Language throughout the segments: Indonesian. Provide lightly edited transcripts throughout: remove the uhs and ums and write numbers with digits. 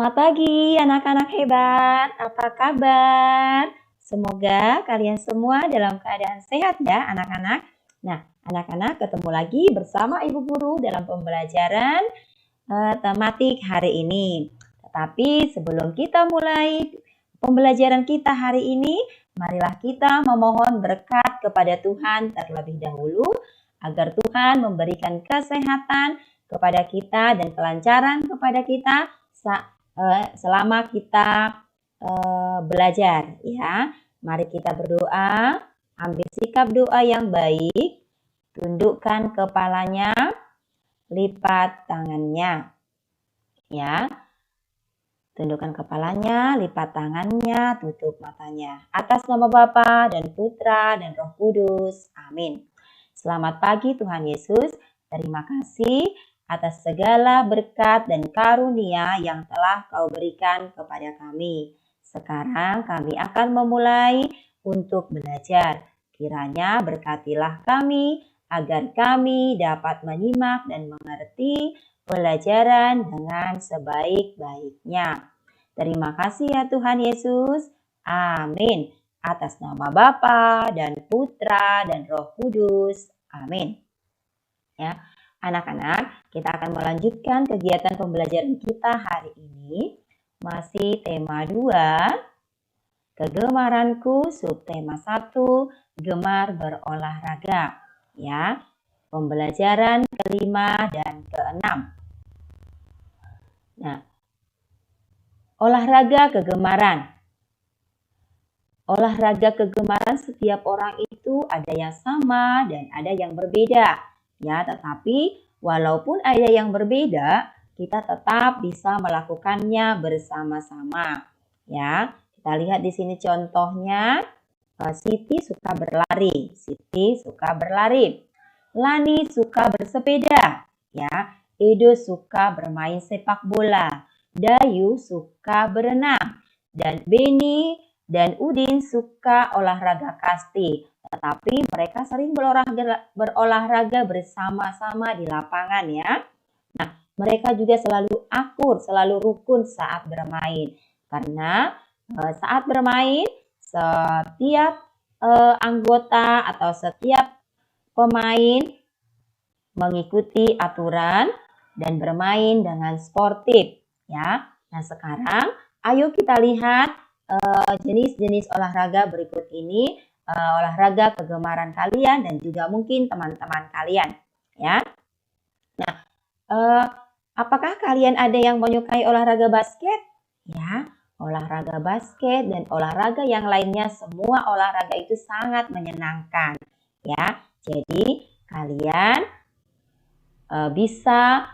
Selamat pagi anak-anak hebat, apa kabar? Semoga kalian semua dalam keadaan sehat ya anak-anak. Nah, anak-anak ketemu lagi bersama Ibu Guru dalam pembelajaran tematik hari ini. Tetapi sebelum kita mulai pembelajaran kita hari ini, marilah kita memohon berkat kepada Tuhan terlebih dahulu agar Tuhan memberikan kesehatan kepada kita dan kelancaran kepada kita selama kita belajar ya. Mari kita berdoa, ambil sikap doa yang baik, tundukkan kepalanya, lipat tangannya ya. Tundukkan kepalanya, lipat tangannya, tutup matanya. Atas nama Bapa dan Putra dan Roh Kudus. Amin. Selamat pagi Tuhan Yesus. Terima kasih atas segala berkat dan karunia yang telah Kau berikan kepada kami. Sekarang kami akan memulai untuk belajar. Kiranya berkatilah kami agar kami dapat menyimak dan mengerti pelajaran dengan sebaik-baiknya. Terima kasih ya Tuhan Yesus. Amin. Atas nama Bapa dan Putra dan Roh Kudus. Amin. Ya, anak-anak, kita akan melanjutkan kegiatan pembelajaran kita hari ini. Masih tema 2, kegemaranku, subtema 1, gemar berolahraga. Ya, pembelajaran kelima dan keenam. Nah, olahraga kegemaran. Olahraga kegemaran setiap orang itu ada yang sama dan ada yang berbeda. Ya, tetapi walaupun ada yang berbeda, kita tetap bisa melakukannya bersama-sama. Ya, kita lihat di sini contohnya. Siti suka berlari. Siti suka berlari. Lani suka bersepeda. Ya, Edo suka bermain sepak bola. Dayu suka berenang. Dan Beni dan Udin suka olahraga kasti. Tetapi mereka sering berolahraga bersama-sama di lapangan ya. Nah, mereka juga selalu akur, selalu rukun saat bermain. Karena saat bermain, setiap anggota atau setiap pemain mengikuti aturan dan bermain dengan sportif ya. Nah, sekarang ayo kita lihat jenis-jenis olahraga berikut ini, olahraga kegemaran kalian dan juga mungkin teman-teman kalian ya. Nah, apakah kalian ada yang menyukai olahraga basket? Ya, olahraga basket dan olahraga yang lainnya, semua olahraga itu sangat menyenangkan ya. Jadi kalian bisa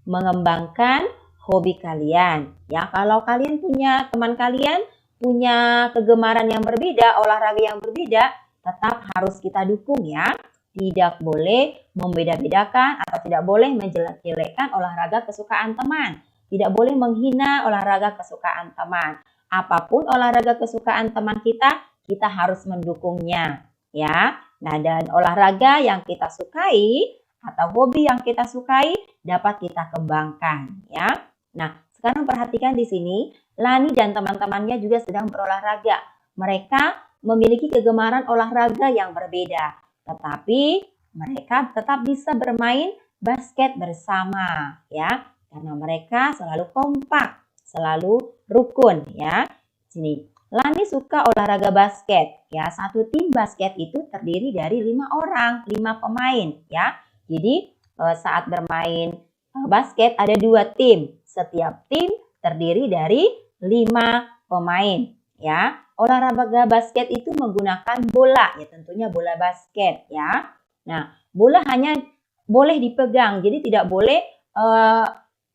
mengembangkan hobi kalian ya. Kalau kalian punya teman kalian punya kegemaran yang berbeda, olahraga yang berbeda, tetap harus kita dukung ya. Tidak boleh membeda-bedakan atau tidak boleh menjelek-jelekkan olahraga kesukaan teman. Tidak boleh menghina olahraga kesukaan teman. Apapun olahraga kesukaan teman kita, kita harus mendukungnya ya. Nah, dan olahraga yang kita sukai atau hobi yang kita sukai dapat kita kembangkan ya. Nah, sekarang perhatikan di sini, Lani dan teman-temannya juga sedang berolahraga. Mereka memiliki kegemaran olahraga yang berbeda, tetapi mereka tetap bisa bermain basket bersama ya, karena mereka selalu kompak, selalu rukun ya. Sini, Lani suka olahraga basket ya. Satu tim basket itu terdiri dari 5 orang, 5 pemain ya. Jadi saat bermain basket ada 2 tim. Setiap tim terdiri dari 5 pemain ya. Olahraga basket itu menggunakan bola ya, tentunya bola basket ya. Nah, bola hanya boleh dipegang, jadi tidak boleh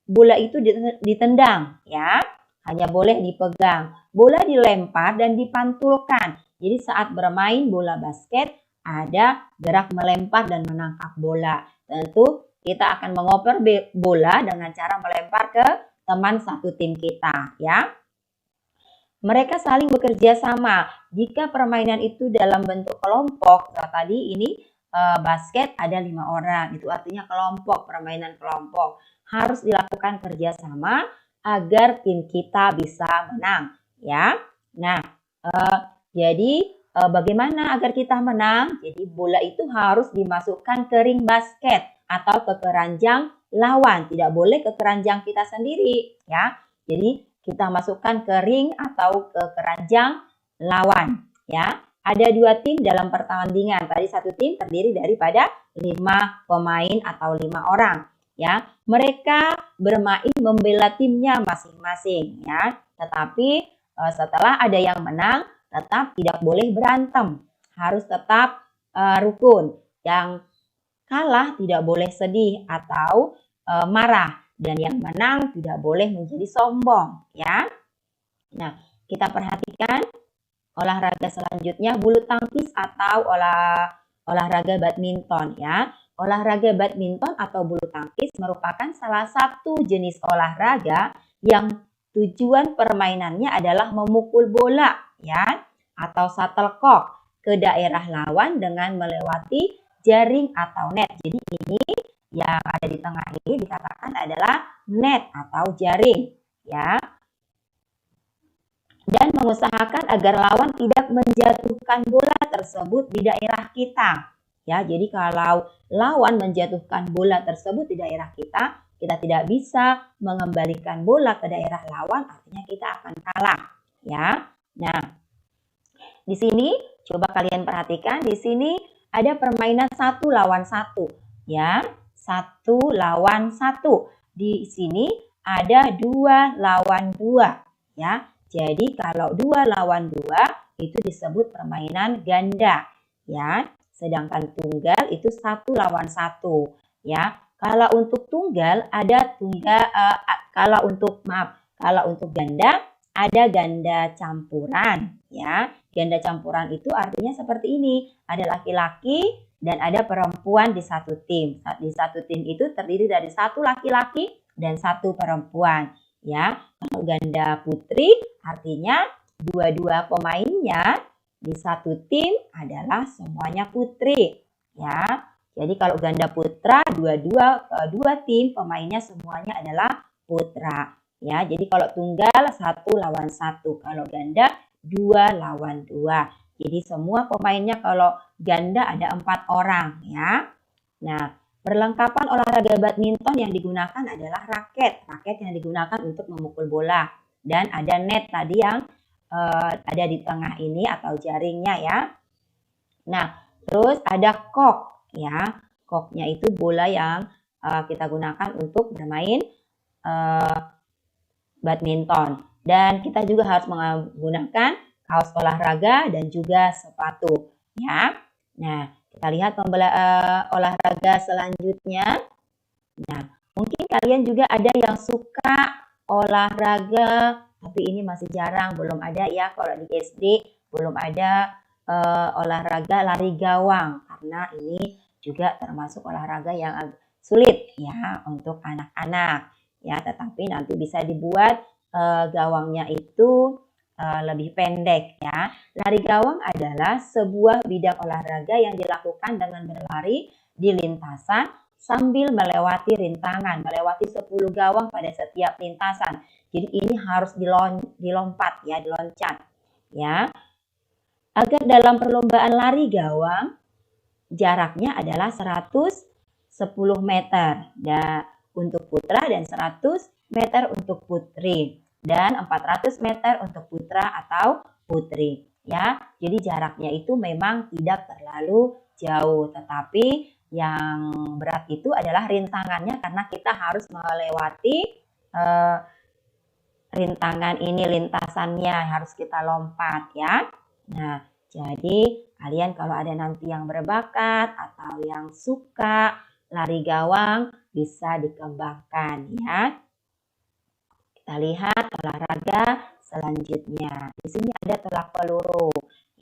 bola itu ditendang ya. Hanya boleh dipegang. Bola dilempar dan dipantulkan. Jadi saat bermain bola basket ada gerak melempar dan menangkap bola. Tentu kita akan mengoper bola dengan cara melempar ke teman satu tim kita ya. Mereka saling bekerja sama. Jika permainan itu dalam bentuk kelompok, tadi ini basket ada 5 orang, itu artinya kelompok, permainan kelompok. Harus dilakukan kerjasama agar tim kita bisa menang, ya. Nah, jadi bagaimana agar kita menang? Jadi bola itu harus dimasukkan ke ring basket atau ke keranjang lawan, tidak boleh ke keranjang kita sendiri, ya. Jadi kita masukkan ke ring atau ke keranjang lawan, ya. Ada 2 tim dalam pertandingan. Tadi satu tim terdiri daripada 5 pemain atau 5 orang, ya. Mereka bermain membela timnya masing-masing, ya. Tetapi setelah ada yang menang, tetap tidak boleh berantem, harus tetap rukun. Yang kalah tidak boleh sedih atau marah, dan yang menang tidak boleh menjadi sombong, ya. Nah, kita perhatikan olahraga selanjutnya bulu tangkis atau olahraga badminton, ya. Olahraga badminton atau bulu tangkis merupakan salah satu jenis olahraga yang tujuan permainannya adalah memukul bola, ya, atau shuttlecock ke daerah lawan dengan melewati jaring atau net. Jadi ini yang ada di tengah ini dikatakan adalah net atau jaring, ya. Dan mengusahakan agar lawan tidak menjatuhkan bola tersebut di daerah kita. Ya, jadi kalau lawan menjatuhkan bola tersebut di daerah kita tidak bisa mengembalikan bola ke daerah lawan, artinya kita akan kalah. Ya, nah di sini coba kalian perhatikan, di sini ada permainan 1 lawan 1. Ya, 1 lawan 1. Di sini ada 2 lawan 2. Ya, jadi kalau 2 lawan 2 itu disebut permainan ganda, ya. Sedangkan tunggal itu 1 lawan 1, ya. Kalau untuk tunggal ada kalau untuk ganda ada ganda campuran, ya. Ganda campuran itu artinya seperti ini, ada laki-laki dan ada perempuan di satu tim. Di satu tim itu terdiri dari 1 laki-laki dan 1 perempuan, ya. Kalau ganda putri artinya dua-dua pemainnya di satu tim adalah semuanya putri, ya. Jadi kalau ganda putra dua tim pemainnya semuanya adalah putra, ya. Jadi kalau tunggal 1 lawan 1, kalau ganda 2 lawan 2. Jadi semua pemainnya kalau ganda ada 4 orang, ya. Nah, perlengkapan olahraga badminton yang digunakan adalah raket yang digunakan untuk memukul bola, dan ada net tadi yang ada di tengah ini atau jaringnya, ya. Nah, terus ada kok, ya. Koknya itu bola yang kita gunakan untuk bermain badminton. Dan kita juga harus menggunakan kaos olahraga dan juga sepatu, ya. Nah, kita lihat olahraga selanjutnya. Nah, mungkin kalian juga ada yang suka olahraga, tapi ini masih jarang, belum ada, ya. Kalau di SD belum ada olahraga lari gawang, karena ini juga termasuk olahraga yang sulit, ya, untuk anak-anak, ya. Tetapi nanti bisa dibuat gawangnya itu lebih pendek, ya. Lari gawang adalah sebuah bidang olahraga yang dilakukan dengan berlari di lintasan sambil melewati rintangan, melewati 10 gawang pada setiap lintasan. Jadi ini harus dilompat, ya, diloncat, ya. Agar dalam perlombaan lari gawang jaraknya adalah 110 meter untuk putra dan 100 meter untuk putri, dan 400 meter untuk putra atau putri, ya. Jadi jaraknya itu memang tidak terlalu jauh, tetapi yang berat itu adalah rintangannya, karena kita harus melewati rintangan ini, lintasannya harus kita lompat, ya. Nah, jadi kalian kalau ada nanti yang berbakat atau yang suka lari gawang bisa dikembangkan, ya. Kita lihat olahraga selanjutnya. Di sini ada tolak peluru,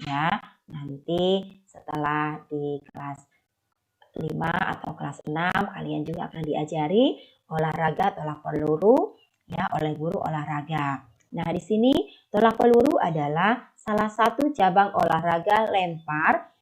ya. Nanti setelah di kelas 5 atau kelas 6 kalian juga akan diajari olahraga tolak peluru, ya, oleh guru olahraga. Nah, di sini tolak peluru adalah salah satu cabang olahraga lempar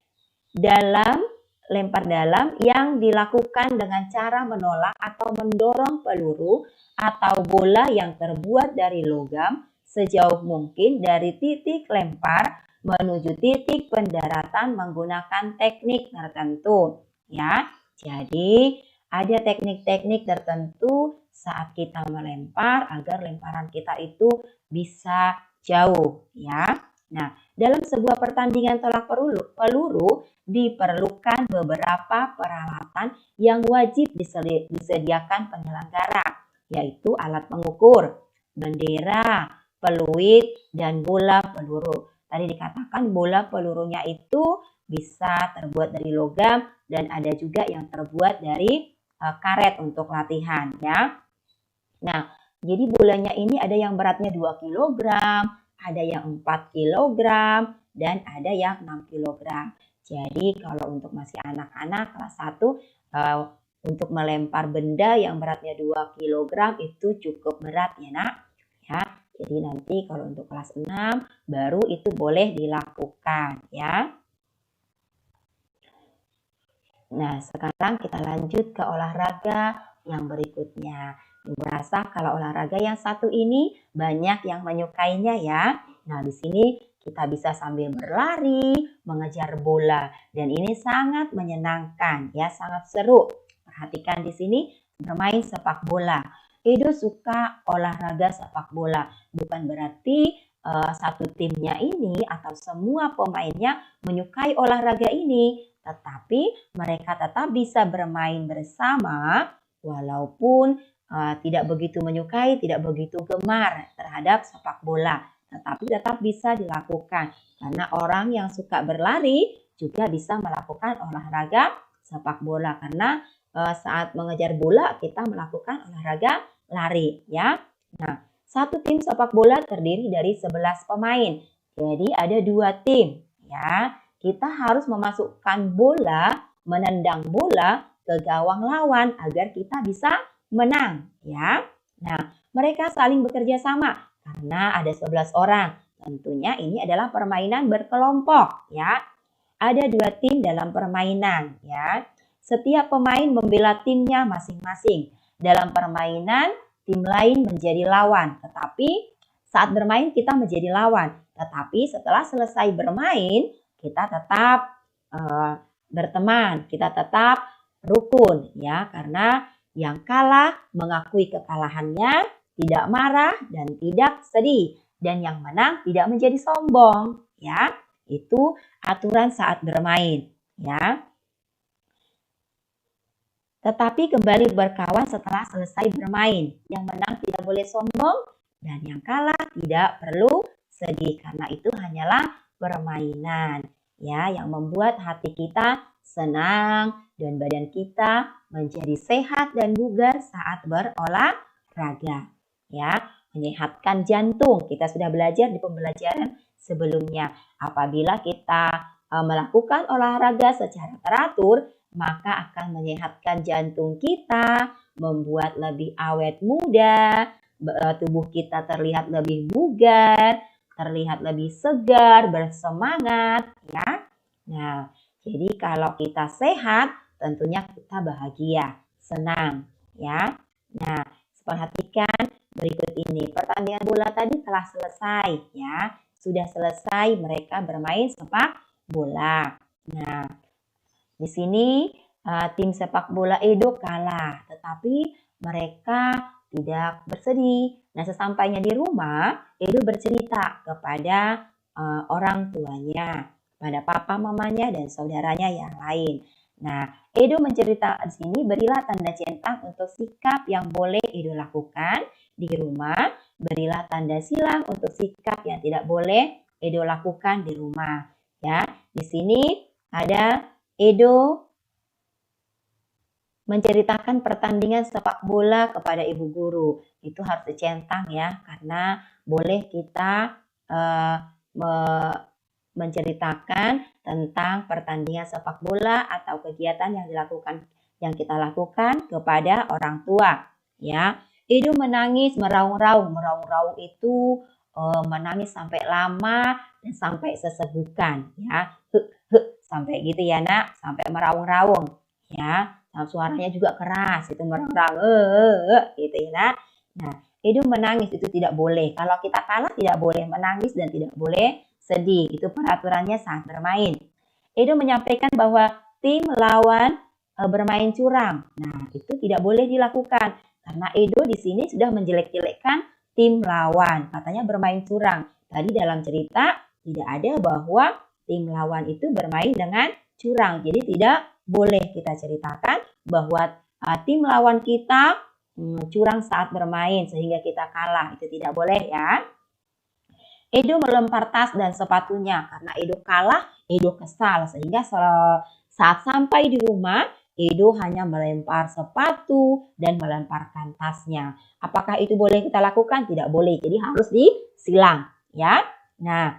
dalam lempar dalam yang dilakukan dengan cara menolak atau mendorong peluru atau bola yang terbuat dari logam sejauh mungkin dari titik lempar menuju titik pendaratan menggunakan teknik tertentu, ya. Jadi, ada teknik-teknik tertentu saat kita melempar agar lemparan kita itu bisa jauh, ya. Nah, dalam sebuah pertandingan tolak peluru diperlukan beberapa peralatan yang wajib disediakan penyelenggara, yaitu alat pengukur, bendera, peluit, dan bola peluru. Tadi dikatakan bola pelurunya itu bisa terbuat dari logam dan ada juga yang terbuat dari karet untuk latihan, ya. Nah, jadi bolanya ini ada yang beratnya 2 kg, ada yang 4 kg, dan ada yang 6 kg. Jadi kalau untuk masih anak-anak kelas 1 untuk melempar benda yang beratnya 2 kg itu cukup berat ya nak. Ya, jadi nanti kalau untuk kelas 6 baru itu boleh dilakukan ya. Nah, sekarang kita lanjut ke olahraga yang berikutnya. Merasa kalau olahraga yang satu ini banyak yang menyukainya ya. Nah, di sini kita bisa sambil berlari, mengejar bola. Dan ini sangat menyenangkan ya, sangat seru. Perhatikan di sini bermain sepak bola. Edo suka olahraga sepak bola. Bukan berarti satu timnya ini atau semua pemainnya menyukai olahraga ini. Tetapi mereka tetap bisa bermain bersama walaupun tidak begitu menyukai, tidak begitu gemar terhadap sepak bola. Tetapi tetap bisa dilakukan. Karena orang yang suka berlari juga bisa melakukan olahraga sepak bola. Karena saat mengejar bola kita melakukan olahraga lari ya. Nah, satu tim sepak bola terdiri dari 11 pemain. Jadi ada 2 tim ya. Kita harus memasukkan bola, menendang bola ke gawang lawan agar kita bisa menang ya. Nah, mereka saling bekerja sama karena ada 11 orang. Tentunya ini adalah permainan berkelompok ya. Ada 2 tim dalam permainan ya. Setiap pemain membela timnya masing-masing. Dalam permainan, tim lain menjadi lawan. Tetapi saat bermain kita menjadi lawan. Tetapi setelah selesai bermain, kita tetap berteman, kita tetap rukun ya, karena yang kalah mengakui kekalahannya, tidak marah dan tidak sedih, dan yang menang tidak menjadi sombong ya. Itu aturan saat bermain ya. Tetapi kembali berkawan setelah selesai bermain. Yang menang tidak boleh sombong dan yang kalah tidak perlu sedih karena itu hanyalah permainan ya yang membuat hati kita senang dan badan kita menjadi sehat dan bugar saat berolahraga ya. Menyehatkan jantung. Kita sudah belajar di pembelajaran sebelumnya. Apabila kita melakukan olahraga secara teratur, maka akan menyehatkan jantung kita, membuat lebih awet muda, tubuh kita terlihat lebih bugar, terlihat lebih segar, bersemangat ya. Nah, jadi kalau kita sehat, tentunya kita bahagia, senang ya. Nah, perhatikan berikut ini. Pertandingan bola tadi telah selesai ya. Sudah selesai mereka bermain sepak bola. Nah, di sini tim sepak bola Edo kalah, tetapi mereka tidak bersedih. Nah, sesampainya di rumah, Edo bercerita kepada orang tuanya, pada papa, mamanya, dan saudaranya yang lain. Nah, Edo menceritakan di sini, berilah tanda centang untuk sikap yang boleh Edo lakukan di rumah, berilah tanda silang untuk sikap yang tidak boleh Edo lakukan di rumah. Ya, di sini ada Edo menceritakan pertandingan sepak bola kepada ibu guru. Itu harus dicentang ya, karena boleh kita menceritakan tentang pertandingan sepak bola atau kegiatan yang kita lakukan kepada orang tua. Ya, Edo menangis meraung-raung. Meraung-raung itu menangis sampai lama dan sampai sesegukan. Ya, sampai gitu ya nak, sampai meraung-raung ya. Suaranya juga keras, itu meraung-raung, gitu ya nak. Nah, Edo menangis itu tidak boleh. Kalau kita kalah tidak boleh menangis dan tidak boleh sedih. Itu peraturannya saat bermain. Edo menyampaikan bahwa tim lawan bermain curang. Nah, itu tidak boleh dilakukan karena Edo di sini sudah menjelek-jelekkan tim lawan. Katanya bermain curang. Tadi dalam cerita tidak ada bahwa tim lawan itu bermain dengan curang. Jadi tidak boleh kita ceritakan bahwa tim lawan kita curang saat bermain sehingga kita kalah. Itu tidak boleh ya. Edo melempar tas dan sepatunya karena Edo kalah, Edo kesal sehingga saat sampai di rumah Edo hanya melempar sepatu dan melemparkan tasnya. Apakah itu boleh kita lakukan? Tidak boleh. Jadi harus disilang ya. Nah,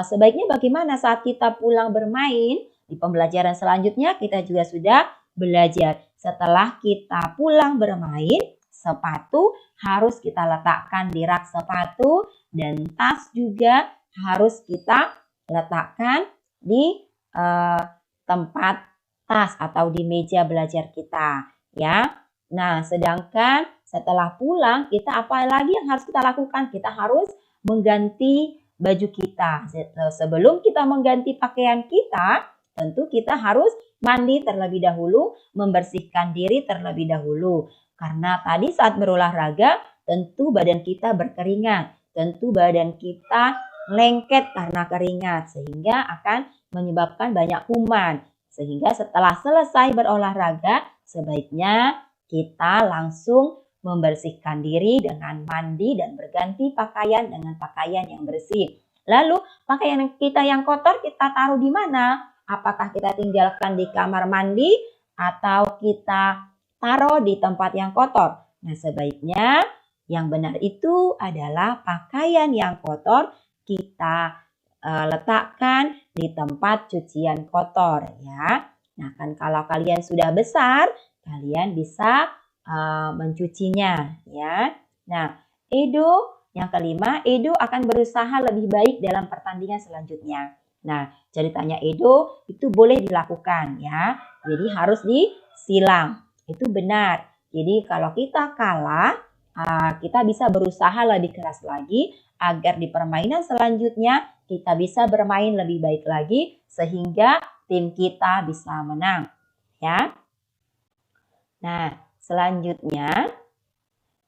sebaiknya bagaimana saat kita pulang bermain? Di pembelajaran selanjutnya kita juga sudah belajar. Setelah kita pulang bermain, sepatu harus kita letakkan di rak sepatu dan tas juga harus kita letakkan di tempat tas atau di meja belajar kita ya. Nah, sedangkan setelah pulang kita apa lagi yang harus kita lakukan? Kita harus mengganti baju kita. Sebelum kita mengganti pakaian kita, tentu kita harus mandi terlebih dahulu, membersihkan diri terlebih dahulu. Karena tadi saat berolahraga tentu badan kita berkeringat, tentu badan kita lengket karena keringat sehingga akan menyebabkan banyak kuman. Sehingga setelah selesai berolahraga sebaiknya kita langsung membersihkan diri dengan mandi dan berganti pakaian dengan pakaian yang bersih. Lalu pakaian kita yang kotor kita taruh di mana? Apakah kita tinggalkan di kamar mandi atau kita taruh di tempat yang kotor? Nah, sebaiknya yang benar itu adalah pakaian yang kotor kita letakkan di tempat cucian kotor ya. Nah, kan kalau kalian sudah besar, kalian bisa mencucinya ya. Nah, Edo yang kelima, Edo akan berusaha lebih baik dalam pertandingan selanjutnya. Nah, ceritanya Edo itu boleh dilakukan ya. Jadi harus disilang. Itu benar. Jadi kalau kita kalah, kita bisa berusaha lebih keras lagi agar di permainan selanjutnya kita bisa bermain lebih baik lagi sehingga tim kita bisa menang ya. Nah, selanjutnya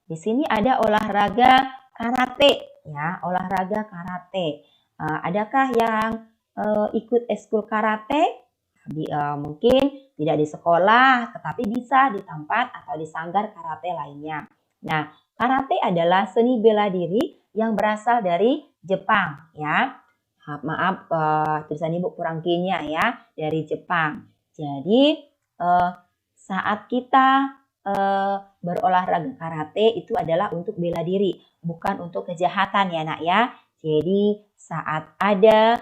di sini ada olahraga karate ya, olahraga karate. Adakah yang ikut ekskul karate? Mungkin tidak di sekolah, tetapi bisa di tempat atau di sanggar karate lainnya. Nah, karate adalah seni bela diri yang berasal dari Jepang ya. Maaf, tulisan ibu kurang kimia ya, dari Jepang. Jadi saat kita berolahraga karate itu adalah untuk bela diri, bukan untuk kejahatan ya nak ya. Jadi saat ada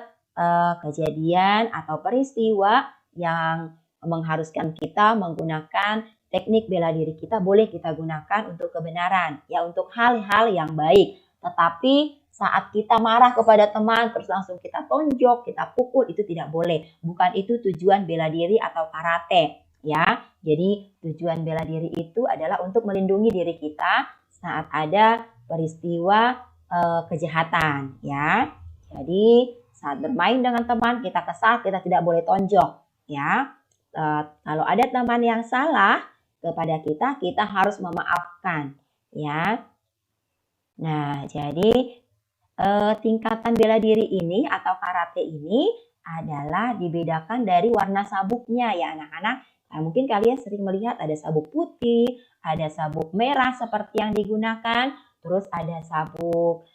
kejadian atau peristiwa yang mengharuskan kita menggunakan teknik bela diri kita, boleh kita gunakan untuk kebenaran ya, untuk hal-hal yang baik. Tetapi saat kita marah kepada teman terus langsung kita tonjok, kita pukul, itu tidak boleh. Bukan itu tujuan bela diri atau karate ya. Jadi tujuan bela diri itu adalah untuk melindungi diri kita saat ada peristiwa kejahatan ya. Jadi saat bermain dengan teman kita kesal, kita tidak boleh tonjok ya. Kalau ada teman yang salah kepada kita, kita harus memaafkan ya. Nah, jadi tingkatan bela diri ini atau karate ini adalah dibedakan dari warna sabuknya ya anak-anak. Nah, mungkin kalian sering melihat ada sabuk putih, ada sabuk merah seperti yang digunakan, terus ada sabuk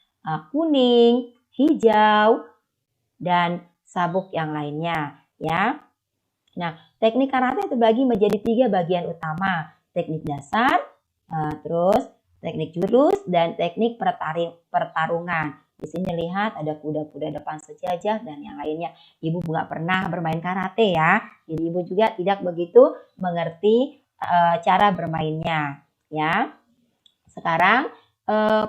kuning, hijau, dan sabuk yang lainnya ya. Nah, teknik karate terbagi menjadi 3 bagian utama. Teknik dasar, terus teknik jurus, dan teknik pertarungan. Di sini lihat ada kuda-kuda depan sejajar dan yang lainnya. Ibu nggak pernah bermain karate ya. Jadi ibu juga tidak begitu mengerti cara bermainnya ya. Sekarang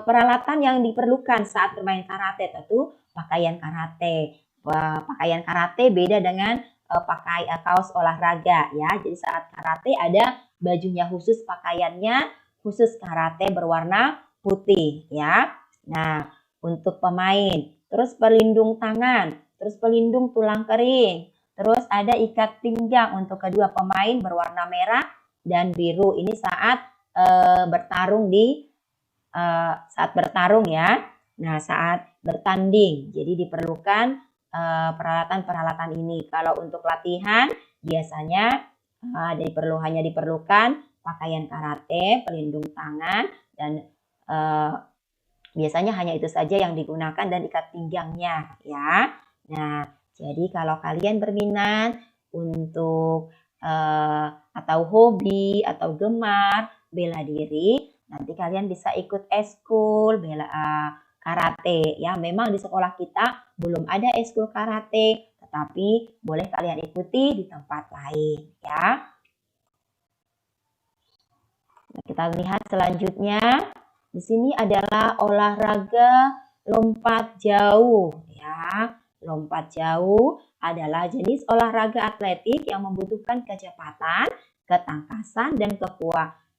peralatan yang diperlukan saat bermain karate tentu pakaian karate. Pakaian karate beda dengan pakai kaos olahraga ya. Jadi saat karate ada bajunya khusus, pakaiannya khusus karate berwarna putih ya. Nah, untuk pemain, terus pelindung tangan, terus pelindung tulang kering, terus ada ikat pinggang untuk kedua pemain berwarna merah dan biru. Ini saat bertarung saat bertarung ya. Nah, saat bertanding. Jadi diperlukan peralatan-peralatan ini. Kalau untuk latihan biasanya hanya diperlukan pakaian karate, pelindung tangan, dan biasanya hanya itu saja yang digunakan dan ikat pinggangnya ya. Nah, jadi kalau kalian berminat untuk atau hobi atau gemar bela diri, nanti kalian bisa ikut eskul bela karate ya. Memang di sekolah kita belum ada eskul karate, tetapi boleh kalian ikuti di tempat lain ya. Nah, kita lihat selanjutnya. Di sini adalah olahraga lompat jauh ya. Lompat jauh adalah jenis olahraga atletik yang membutuhkan kecepatan, ketangkasan, dan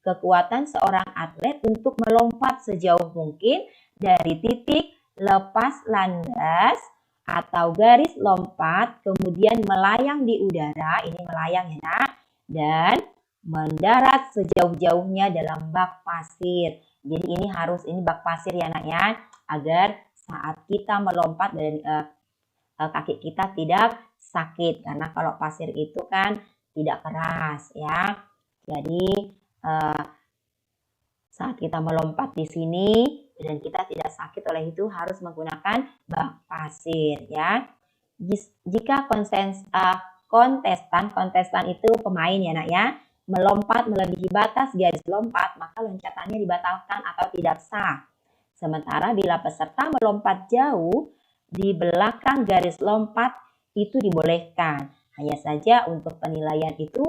kekuatan seorang atlet untuk melompat sejauh mungkin dari titik lepas landas atau garis lompat, kemudian melayang di udara, ini melayang ya nak, dan mendarat sejauh-jauhnya dalam bak pasir. Jadi ini bak pasir ya nak ya, agar saat kita melompat dari kaki kita tidak sakit, karena kalau pasir itu kan tidak keras ya. Jadi saat kita melompat di sini dan kita tidak sakit oleh itu harus menggunakan bak pasir ya. Jika kontestan itu pemain ya nak ya, melompat melebihi batas garis lompat, maka loncatannya dibatalkan atau tidak sah. Sementara bila peserta melompat jauh di belakang garis lompat, itu dibolehkan. Hanya saja untuk penilaian itu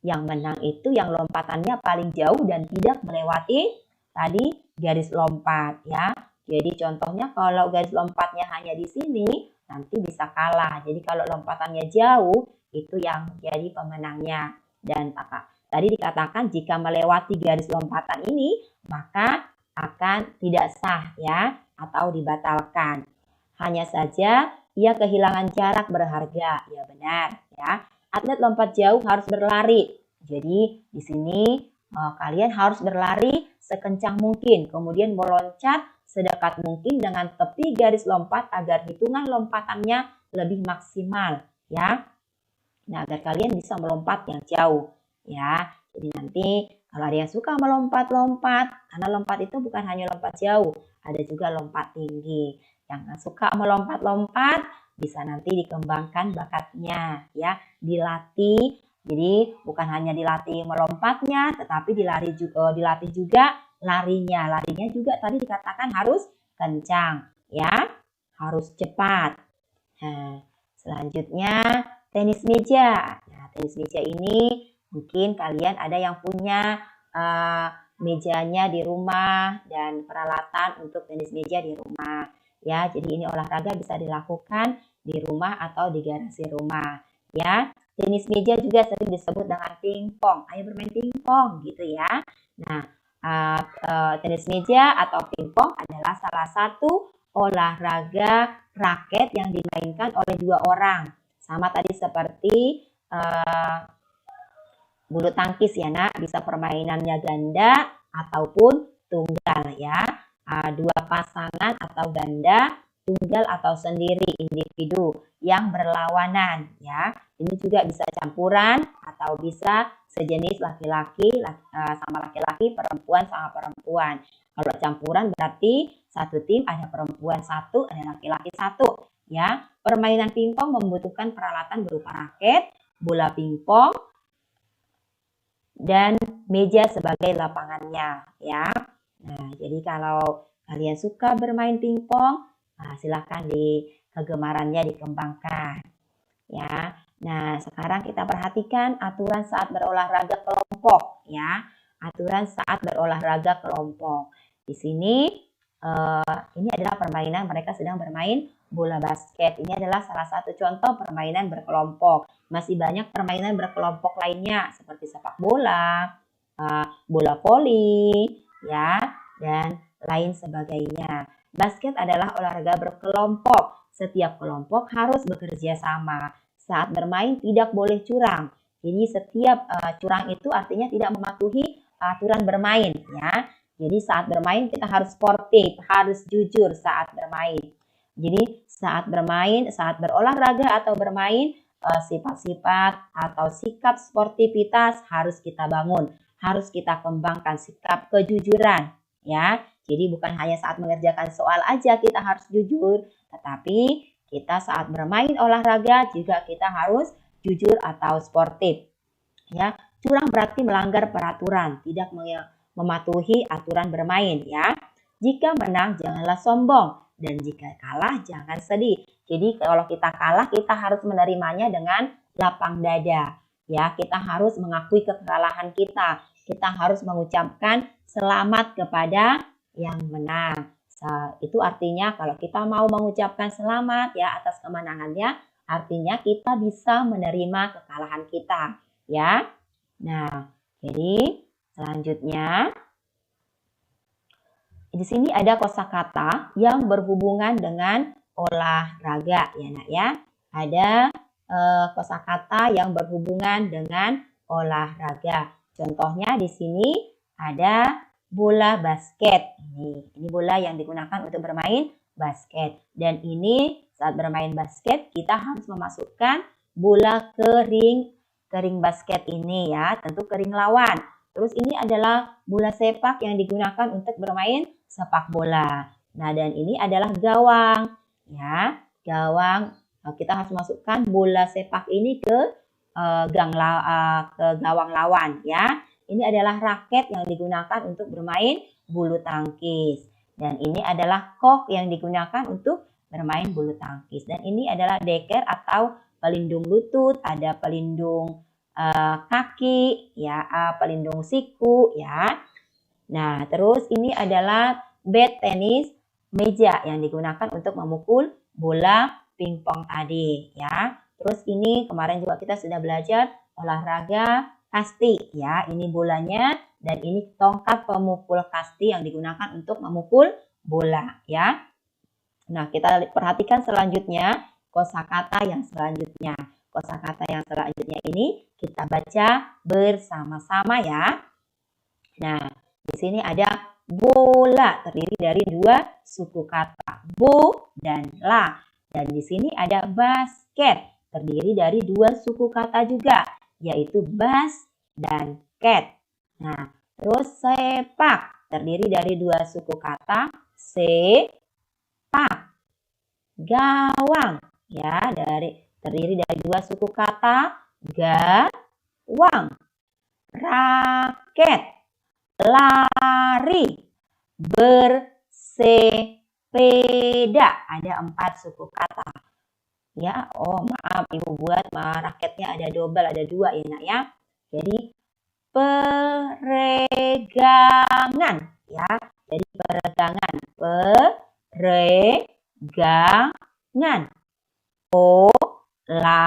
yang menang itu yang lompatannya paling jauh dan tidak melewati tadi garis lompat ya. Jadi contohnya kalau garis lompatnya hanya di sini, nanti bisa kalah. Jadi kalau lompatannya jauh, itu yang jadi pemenangnya. Dan tadi dikatakan jika melewati garis lompatan ini, maka akan tidak sah ya, atau dibatalkan. Hanya saja ia kehilangan jarak berharga. Ya benar ya. Atlet lompat jauh harus berlari. Jadi di sini kalian harus berlari sekencang mungkin, kemudian meloncat sedekat mungkin dengan tepi garis lompat agar hitungan lompatannya lebih maksimal ya. Nah, agar kalian bisa melompat yang jauh ya. Jadi nanti kalau ada yang suka melompat-lompat, karena lompat itu bukan hanya lompat jauh, ada juga lompat tinggi. Yang suka melompat-lompat bisa nanti dikembangkan bakatnya ya, dilatih. Jadi bukan hanya dilatih melompatnya, tetapi dilatih juga larinya. Larinya juga tadi dikatakan harus kencang ya, harus cepat. Nah, selanjutnya tenis meja. Nah, tenis meja ini mungkin kalian ada yang punya mejanya di rumah dan peralatan untuk tenis meja di rumah ya. Jadi ini olahraga bisa dilakukan di rumah atau di garasi rumah ya. Tenis meja juga sering disebut dengan pingpong. Ayo bermain pingpong gitu ya. Nah, tenis meja atau pingpong adalah salah satu olahraga raket yang dimainkan oleh dua orang. Sama tadi seperti bulu tangkis ya nak, bisa permainannya ganda ataupun tunggal ya. Dua pasangan atau ganda, tunggal atau sendiri individu yang berlawanan ya. Ini juga bisa campuran atau bisa sejenis laki-laki sama laki-laki, perempuan sama perempuan. Kalau campuran berarti satu tim ada perempuan satu, ada laki-laki satu ya. Permainan pingpong membutuhkan peralatan berupa raket, bola pingpong, dan meja sebagai lapangannya ya. Nah, jadi kalau kalian suka bermain pingpong, silahkan kegemarannya dikembangkan ya. Nah, sekarang kita perhatikan aturan saat berolahraga kelompok ya. Aturan saat berolahraga kelompok. Di sini ini adalah permainan, mereka sedang bermain bola basket. Ini adalah salah satu contoh permainan berkelompok. Masih banyak permainan berkelompok lainnya seperti sepak bola, bola voli, ya, dan lain sebagainya. Basket adalah olahraga berkelompok. Setiap kelompok harus bekerja sama. Saat bermain tidak boleh curang. Jadi setiap curang itu artinya tidak mematuhi aturan bermain, ya. Jadi saat bermain kita harus sportif, harus jujur saat bermain. Jadi saat bermain, saat berolahraga atau bermain, sifat-sifat atau sikap sportivitas harus kita bangun, harus kita kembangkan sikap kejujuran, ya. Jadi bukan hanya saat mengerjakan soal aja kita harus jujur, tetapi kita saat bermain olahraga juga kita harus jujur atau sportif. Ya, curang berarti melanggar peraturan, tidak mematuhi aturan bermain, ya. Jika menang janganlah sombong dan jika kalah jangan sedih. Jadi kalau kita kalah kita harus menerimanya dengan lapang dada. Ya, kita harus mengakui kekalahan kita. Kita harus mengucapkan selamat kepada yang menang. Itu artinya kalau kita mau mengucapkan selamat ya atas kemenangannya, artinya kita bisa menerima kekalahan kita, ya. Nah, jadi selanjutnya di sini ada kosakata yang berhubungan dengan olahraga, ya Nak ya. Ada kosakata yang berhubungan dengan olahraga. Contohnya di sini ada bola basket. Ini bola yang digunakan untuk bermain basket. Dan ini saat bermain basket kita harus memasukkan bola ke ring basket ini ya, tentu ke ring lawan. Terus ini adalah bola sepak yang digunakan untuk bermain sepak bola. Nah, dan ini adalah gawang ya. Gawang kita harus masukkan bola sepak ini ke gawang lawan ya. Ini adalah raket yang digunakan untuk bermain bulu tangkis. Dan ini adalah kok yang digunakan untuk bermain bulu tangkis. Dan ini adalah deker atau pelindung lutut, ada pelindung kaki, ya, pelindung siku, ya. Nah, terus ini adalah bat tenis, meja yang digunakan untuk memukul bola pingpong tadi, ya. Terus ini kemarin juga kita sudah belajar olahraga kasti, ya. Ini bolanya dan ini tongkat pemukul kasti yang digunakan untuk memukul bola, ya. Nah, kita perhatikan selanjutnya kosakata yang selanjutnya. Kosakata yang selanjutnya ini kita baca bersama-sama ya. Nah, di sini ada bola terdiri dari dua suku kata, bo dan la. Dan di sini ada basket terdiri dari dua suku kata juga, yaitu bas dan ket. Nah, terus sepak terdiri dari dua suku kata, sepak. Gawang ya, terdiri dari dua suku kata, gawang. Raket, lari, bersepeda. Ada 4 suku kata. Ya, maaf Ibu buat raketnya ada double, ada 2 ya Nak ya. Jadi peregangan ya. Jadi peregangan, peregangan. Olahraga.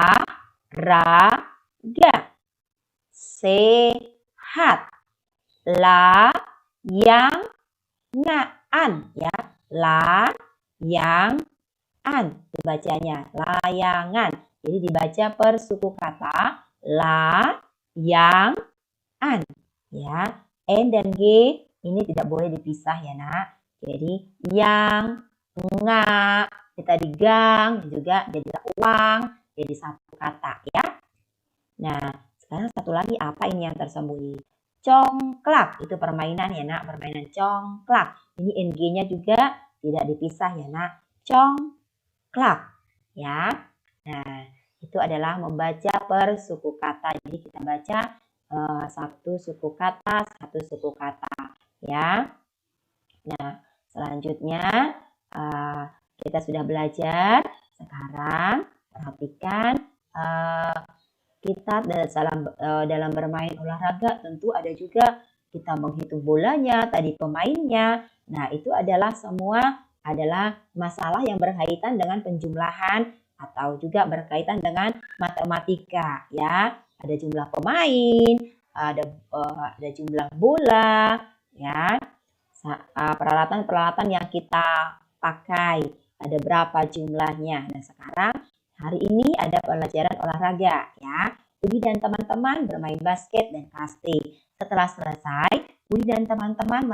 Sehat. Layangan ya. Layangan dibacanya, layangan. Jadi dibaca per suku kata, layangan ya. N dan G ini tidak boleh dipisah ya Nak. Jadi yang, nga, kita digang juga jadi uang, jadi satu kata ya. Nah, sekarang satu lagi apa ini yang tersembunyi? Congklak, itu permainan ya Nak, permainan congklak. Ini NG-nya juga tidak dipisah ya Nak. Congklak ya. Nah, itu adalah membaca per suku kata. Jadi kita baca satu suku kata ya. Nah, selanjutnya kita sudah belajar. Sekarang perhatikan kita dalam bermain olahraga tentu ada juga kita menghitung bolanya, tadi pemainnya. Nah, itu adalah semua adalah masalah yang berkaitan dengan penjumlahan atau juga berkaitan dengan matematika ya. Ada jumlah pemain, ada jumlah bola ya. Peralatan-peralatan yang kita pakai ada berapa jumlahnya. Nah, sekarang hari ini ada pelajaran olahraga ya. Budi dan teman-teman bermain basket dan kasti. Setelah selesai, Budi dan teman-teman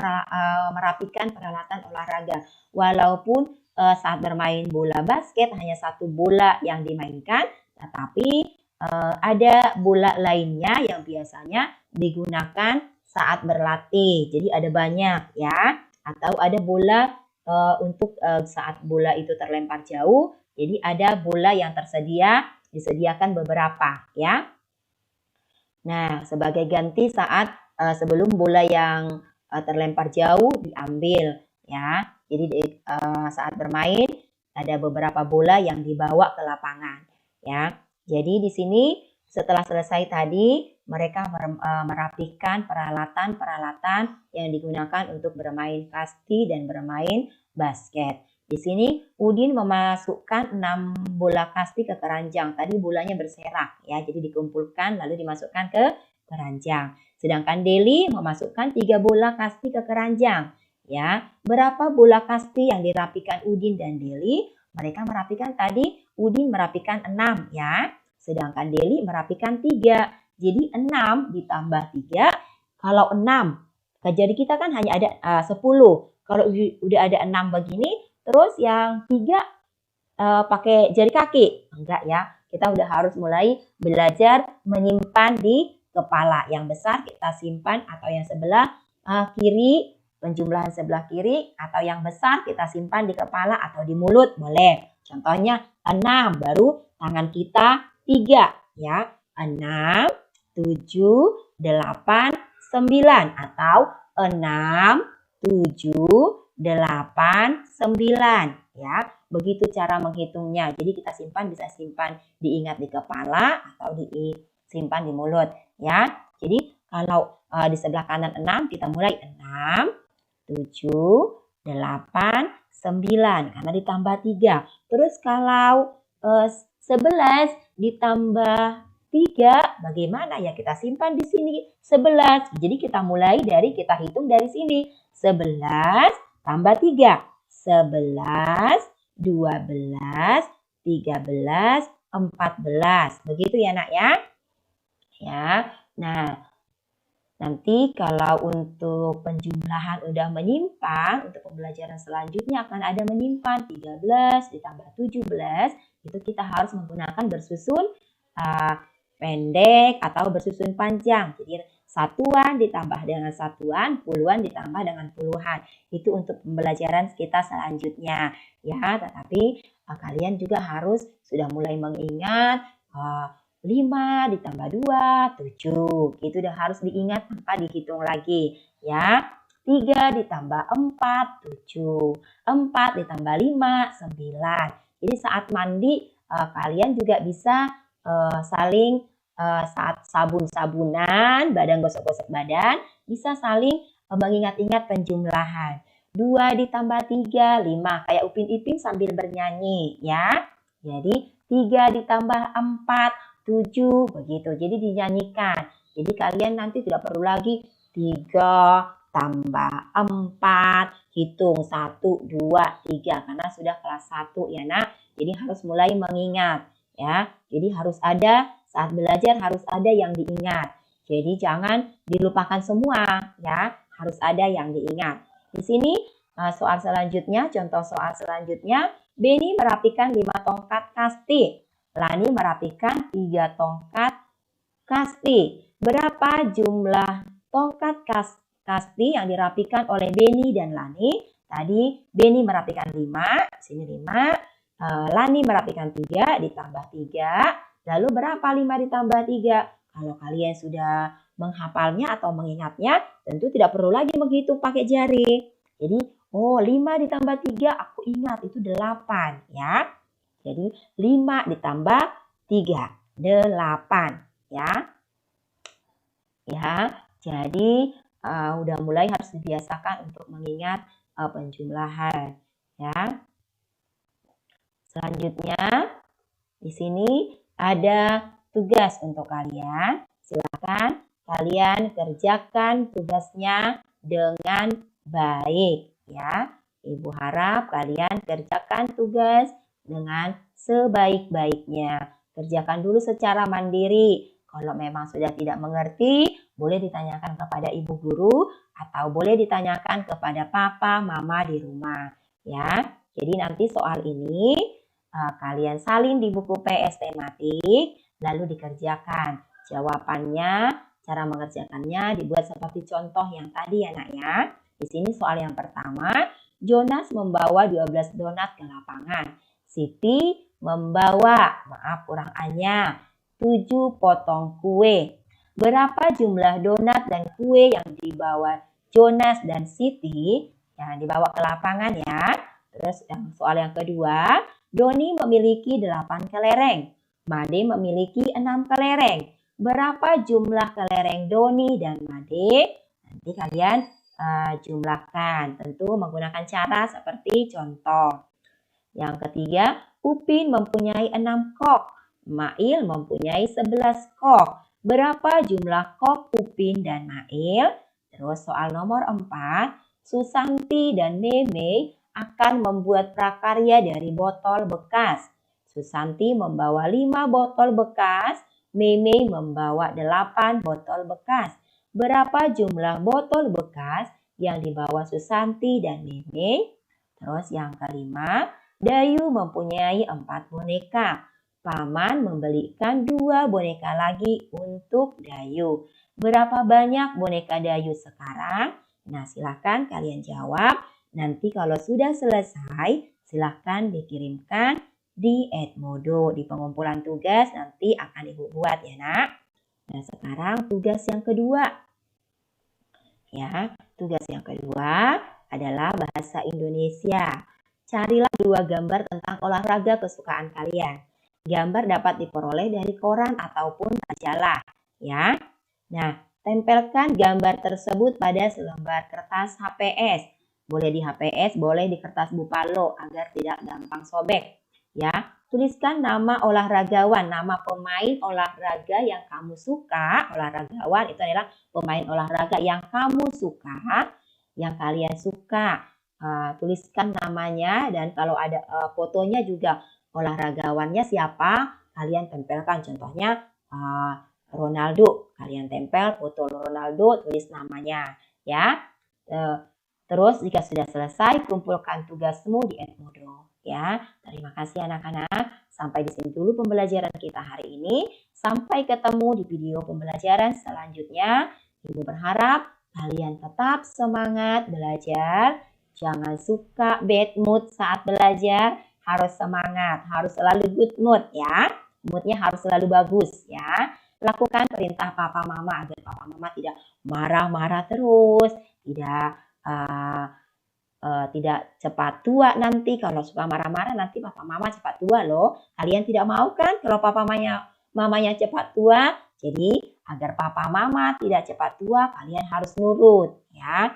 merapikan peralatan olahraga. Walaupun saat bermain bola basket hanya satu bola yang dimainkan, tetapi ada bola lainnya yang biasanya digunakan saat berlatih. Jadi ada banyak ya. Atau ada bola untuk saat bola itu terlempar jauh. Jadi ada bola yang disediakan beberapa ya. Nah, sebagai ganti saat sebelum bola yang terlempar jauh diambil ya. Jadi saat bermain ada beberapa bola yang dibawa ke lapangan ya. Jadi di sini setelah selesai tadi mereka merapikan peralatan-peralatan yang digunakan untuk bermain kasti dan bermain basket. Di sini Udin memasukkan 6 bola kasti ke keranjang. Tadi bolanya berserak ya, jadi dikumpulkan lalu dimasukkan ke keranjang. Sedangkan Deli memasukkan 3 bola kasti ke keranjang. Ya, berapa bola kasti yang dirapikan Udin dan Deli? Mereka merapikan tadi, Udin merapikan 6 ya. Sedangkan Deli merapikan 3. Jadi 6 ditambah 3. Kalau 6, jadi kita kan hanya ada 10. Kalau udah ada 6 begini, terus yang 3 pakai jari kaki. Enggak ya, kita udah harus mulai belajar menyimpan di kepala. Yang besar kita simpan atau yang sebelah kiri, penjumlahan sebelah kiri, atau yang besar kita simpan di kepala atau di mulut, boleh. Contohnya 6, baru tangan kita 3 ya. 6, 7, 8, 9 atau 6, 7, 8, 9 ya. Begitu cara menghitungnya. Jadi kita bisa simpan diingat di kepala atau disimpan di mulut ya. Jadi kalau di sebelah kanan 6 kita mulai 6, 7, 8, 9 karena ditambah 3. Terus kalau 11 ditambah 3 bagaimana ya, kita simpan di sini 11. Jadi kita hitung dari sini. 11 tambah 3. 11, 12, 13, 14. Begitu ya nak ya. Ya. Nah, nanti kalau untuk penjumlahan udah menyimpan, untuk pembelajaran selanjutnya akan ada menyimpan 13 ditambah 17. Itu kita harus menggunakan bersusun pendek atau bersusun panjang. Jadi satuan ditambah dengan satuan, puluhan ditambah dengan puluhan. Itu untuk pembelajaran kita selanjutnya ya. Tetapi kalian juga harus sudah mulai mengingat 5 ditambah 2, 7. Itu udah harus diingat tanpa dihitung lagi ya. 3 ditambah 4, 7. 4 ditambah 5, 9. Jadi saat mandi kalian juga bisa saling saat sabun-sabunan, badan gosok-gosok badan, bisa saling mengingat-ingat penjumlahan. 2 ditambah 3, 5. Kayak Upin Ipin sambil bernyanyi ya. Jadi 3 ditambah 4, 7. Begitu. Jadi dinyanyikan. Jadi kalian nanti tidak perlu lagi 3 tambah 4. Hitung 1, 2, 3. Karena sudah kelas 1 ya nak. Jadi harus mulai mengingat. Ya, jadi harus ada saat belajar harus ada yang diingat. Jadi jangan dilupakan semua ya, harus ada yang diingat. Di sini soal selanjutnya, contoh soal selanjutnya, Beni merapikan 5 tongkat kasti. Lani merapikan 3 tongkat kasti. Berapa jumlah tongkat kasti yang dirapikan oleh Beni dan Lani? Tadi Beni merapikan 5, sini 5. Lani merapikan 3 ditambah 3. Lalu berapa 5 ditambah 3? Kalau kalian sudah menghafalnya atau mengingatnya, tentu tidak perlu lagi menghitung pakai jari. Jadi, 5 ditambah 3 aku ingat itu 8 ya. Jadi 5 ditambah 3, 8 ya. Ya, jadi udah mulai harus dibiasakan untuk mengingat penjumlahan. ya. Selanjutnya di sini ada tugas untuk kalian. Silakan kalian kerjakan tugasnya dengan baik ya. Ibu harap kalian kerjakan tugas dengan sebaik-baiknya. Kerjakan dulu secara mandiri. Kalau memang sudah tidak mengerti, boleh ditanyakan kepada ibu guru atau boleh ditanyakan kepada papa, mama di rumah ya. Jadi nanti soal ini kalian salin di buku PS tematik, lalu dikerjakan. Jawabannya, cara mengerjakannya dibuat seperti contoh yang tadi ya nak ya. Di sini soal yang pertama, Jonas membawa 12 donat ke lapangan. Siti membawa, maaf kurang A-nya, 7 potong kue. Berapa jumlah donat dan kue yang dibawa Jonas dan Siti yang dibawa ke lapangan ya. Terus soal yang kedua, Doni memiliki 8 kelereng. Made memiliki 6 kelereng. Berapa jumlah kelereng Doni dan Made? Nanti kalian jumlahkan. Tentu menggunakan cara seperti contoh. Yang ketiga, Upin mempunyai 6 kok. Mail mempunyai 11 kok. Berapa jumlah kok Upin dan Mail? Terus soal nomor 4, Susanti dan Meme akan membuat prakarya dari botol bekas. Susanti membawa 5 botol bekas, Meme membawa 8 botol bekas. Berapa jumlah botol bekas yang dibawa Susanti dan Meme? Terus yang kelima, Dayu mempunyai 4 boneka. Paman membelikan 2 boneka lagi untuk Dayu. Berapa banyak boneka Dayu sekarang? Nah, silakan kalian jawab. Nanti kalau sudah selesai, silahkan dikirimkan di Edmodo. Di pengumpulan tugas nanti akan Ibu buat ya nak. Nah sekarang tugas yang kedua. Ya, tugas yang kedua adalah bahasa Indonesia. Carilah 2 gambar tentang olahraga kesukaan kalian. Gambar dapat diperoleh dari koran ataupun majalah. Ya. Nah, tempelkan gambar tersebut pada selembar kertas HPS. Boleh di HPS, boleh di kertas Bupalo agar tidak gampang sobek. Ya, tuliskan nama olahragawan, nama pemain olahraga yang kamu suka. Olahragawan itu adalah pemain olahraga yang kamu suka, yang kalian suka. Tuliskan namanya dan kalau ada fotonya juga olahragawannya siapa, kalian tempelkan. Contohnya Ronaldo, kalian tempel foto Ronaldo, tulis namanya ya. Terus jika sudah selesai, kumpulkan tugasmu di Edmodo ya. Terima kasih anak-anak. Sampai di sini dulu pembelajaran kita hari ini. Sampai ketemu di video pembelajaran selanjutnya. Ibu berharap kalian tetap semangat belajar. Jangan suka bad mood saat belajar. Harus semangat, harus selalu good mood ya. Moodnya harus selalu bagus ya. Lakukan perintah papa mama agar papa mama tidak marah-marah terus, tidak cepat tua nanti. Kalau suka marah-marah nanti papa mama cepat tua loh. Kalian tidak mau kan kalau papa mamanya cepat tua? Jadi agar papa mama tidak cepat tua, kalian harus nurut ya.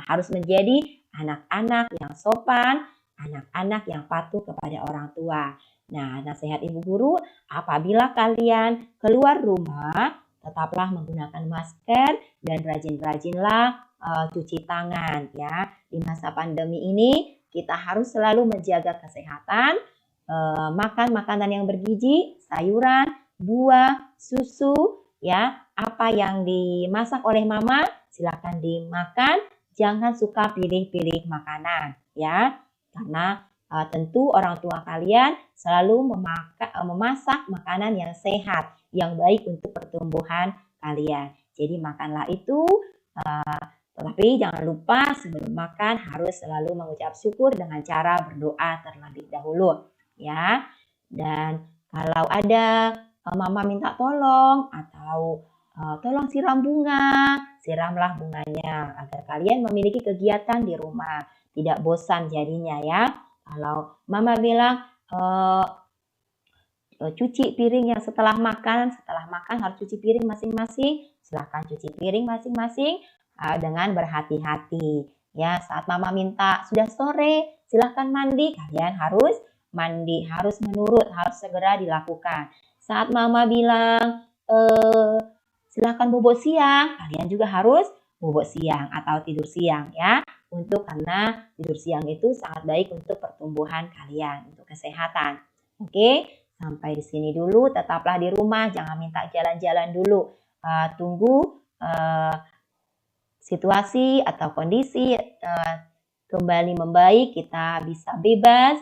Harus menjadi anak-anak yang sopan, anak-anak yang patuh kepada orang tua. Nah, nasihat ibu guru, apabila kalian keluar rumah, tetaplah menggunakan masker dan rajin-rajinlah cuci tangan ya. Di masa pandemi ini kita harus selalu menjaga kesehatan, makan makanan yang bergizi, sayuran, buah, susu ya. Apa yang dimasak oleh mama silakan dimakan, jangan suka pilih-pilih makanan ya. Karena tentu orang tua kalian selalu memasak makanan yang sehat, yang baik untuk pertumbuhan kalian. Jadi makanlah itu, tetapi jangan lupa sebelum makan harus selalu mengucap syukur dengan cara berdoa terlebih dahulu ya. Dan kalau ada mama minta tolong atau tolong siram bunga, siramlah bunganya agar kalian memiliki kegiatan di rumah, tidak bosan jadinya ya. Kalau mama bilang cuci piring yang setelah makan harus cuci piring masing-masing, silahkan cuci piring masing-masing dengan berhati-hati Ya, saat mama minta sudah sore, silahkan mandi, kalian harus mandi, harus menurut, harus segera dilakukan. Saat mama bilang silahkan bobo siang, kalian juga harus bobo siang atau tidur siang ya. Karena tidur siang itu sangat baik untuk pertumbuhan kalian, untuk kesehatan. Oke, sampai di sini dulu. Tetaplah di rumah, jangan minta jalan-jalan dulu. Tunggu situasi atau kondisi kembali membaik, kita bisa bebas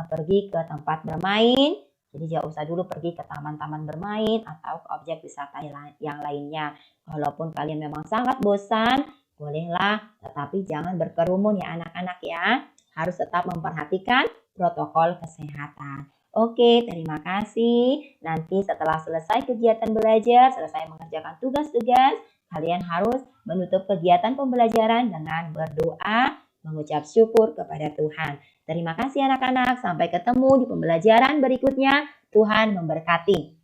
pergi ke tempat bermain. Jadi jangan usah dulu pergi ke taman-taman bermain atau ke objek wisata yang lainnya. Walaupun kalian memang sangat bosan, bolehlah, tetapi jangan berkerumun ya anak-anak ya. Harus tetap memperhatikan protokol kesehatan. Oke, terima kasih. Nanti setelah selesai kegiatan belajar, selesai mengerjakan tugas-tugas, kalian harus menutup kegiatan pembelajaran dengan berdoa, mengucap syukur kepada Tuhan. Terima kasih anak-anak. Sampai ketemu di pembelajaran berikutnya. Tuhan memberkati.